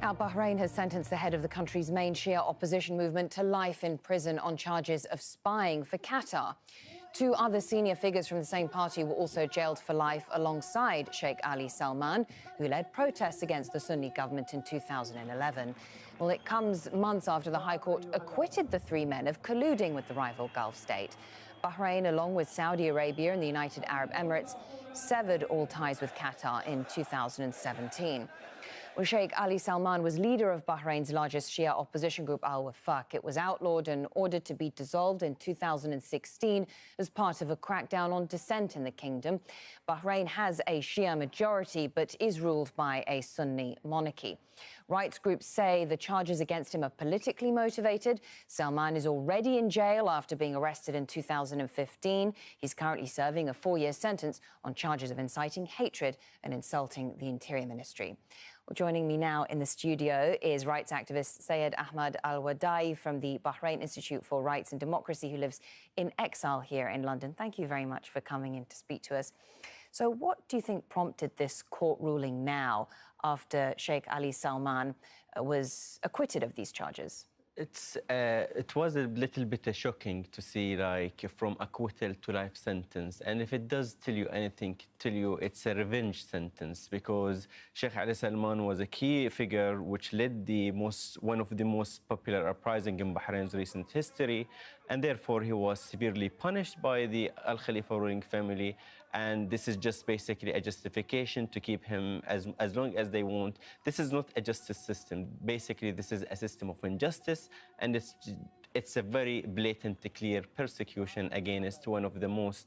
Now, Bahrain has sentenced the head of the country's main Shia opposition movement to life in prison on charges of spying for Qatar. Two other senior figures from the same party were also jailed for life alongside Sheikh Ali Salman, who led protests against the Sunni government in 2011. Well, it comes months after the High Court acquitted the three men of colluding with the rival Gulf state. Bahrain, along with Saudi Arabia and the United Arab Emirates, severed all ties with Qatar in 2017. Well, Sheikh Ali Salman was leader of Bahrain's largest Shia opposition group, Al-Wafaq. It was outlawed and ordered to be dissolved in 2016 as part of a crackdown on dissent in the kingdom. Bahrain has a Shia majority but is ruled by a Sunni monarchy. Rights groups say the charges against him are politically motivated. Salman is already in jail after being arrested in 2015. He's currently serving a 4-year sentence on charges of inciting hatred and insulting the Interior Ministry. Well, joining me now in the studio is rights activist Syed Ahmad Al-Wadai from the Bahrain Institute for Rights and Democracy, who lives in exile here in London. Thank you very much for coming in to speak to us. So what do you think prompted this court ruling now after Sheikh Ali Salman was acquitted of these charges? It was a little bit shocking to see, like, from acquittal to life sentence. And if it does tell you anything, it's a revenge sentence, because Sheikh Ali Salman was a key figure which led one of the most popular uprisings in Bahrain's recent history, and therefore he was severely punished by the Al Khalifa ruling family. And this is just basically a justification to keep him as long as they want. This is not a justice system. Basically, this is a system of injustice, and it's a very blatant, clear persecution against one of the most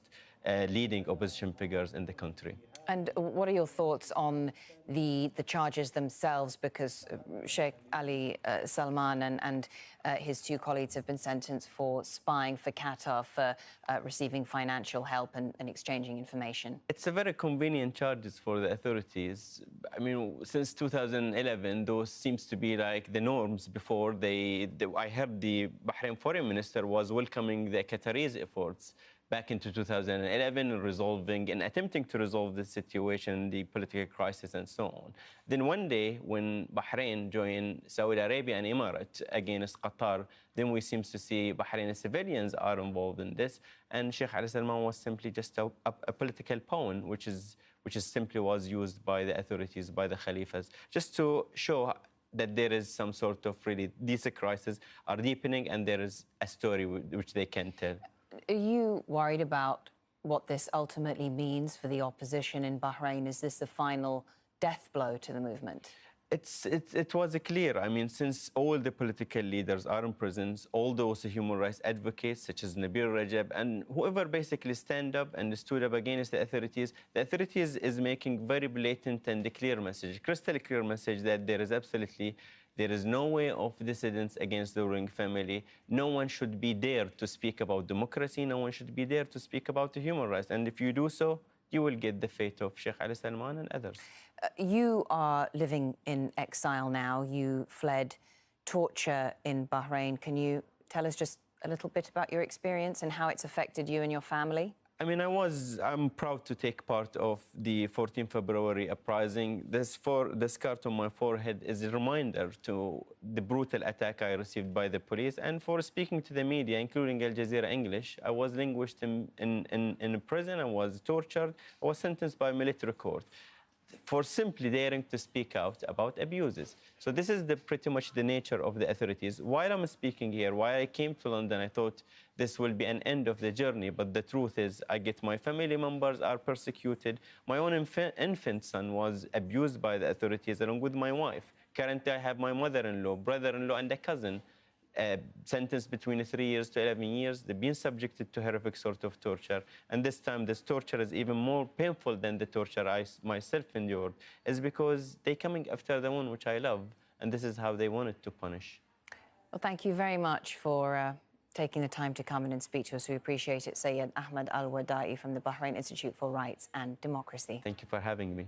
leading opposition figures in the country. And what are your thoughts on the charges themselves? Because Sheikh Ali Salman and his two colleagues have been sentenced for spying for Qatar, for receiving financial help and exchanging information. It's a very convenient charges for the authorities. I mean, since 2011, those seems to be like the norms. Before I heard the Bahrain foreign minister was welcoming the Qataris' efforts back into 2011, resolving and attempting to resolve the situation, the political crisis, and so on. Then one day, when Bahrain joined Saudi Arabia and Emirates against Qatar, then we seem to see Bahraini civilians are involved in this, and Sheikh Ali Salman was simply just a political pawn, which simply was used by the authorities, by the Khalifas, just to show that there is some sort of really, these crises are deepening, and there is a story which they can tell. Are you worried about what this ultimately means for the opposition in Bahrain? Is this the final death blow to the movement? It was clear. I mean, since all the political leaders are in prisons, all those human rights advocates such as Nabil Rajab and whoever basically stand up and stood up against the authorities is making very blatant and clear message, crystal clear message, that there is no way of dissidence against the ruling family. No one should be dared to speak about democracy. No one should be dared to speak about the human rights. And if you do so, you will get the fate of Sheikh Ali Salman and others. You are living in exile now. You fled torture in Bahrain. Can you tell us just a little bit about your experience and how it's affected you and your family? I mean, I'm proud to take part of the 14th February uprising. The scar on my forehead is a reminder to the brutal attack I received by the police, and for speaking to the media, including Al Jazeera English. I was languished in prison, I was tortured, I was sentenced by military court for simply daring to speak out about abuses. So this is pretty much the nature of the authorities. While I'm speaking here, while I came to London, I thought this will be an end of the journey. But the truth is, my family members are persecuted. My own infant son was abused by the authorities along with my wife. Currently, I have my mother-in-law, brother-in-law, and a cousin sentenced between 3 years to 11 years. They've been subjected to horrific sort of torture. And this time, this torture is even more painful than the torture I myself endured. Is because they're coming after the one which I love, and this is how they wanted to punish. Well, thank you very much for taking the time to come in and speak to us. We appreciate it. Syed Ahmad Al-Wadai from the Bahrain Institute for Rights and Democracy. Thank you for having me.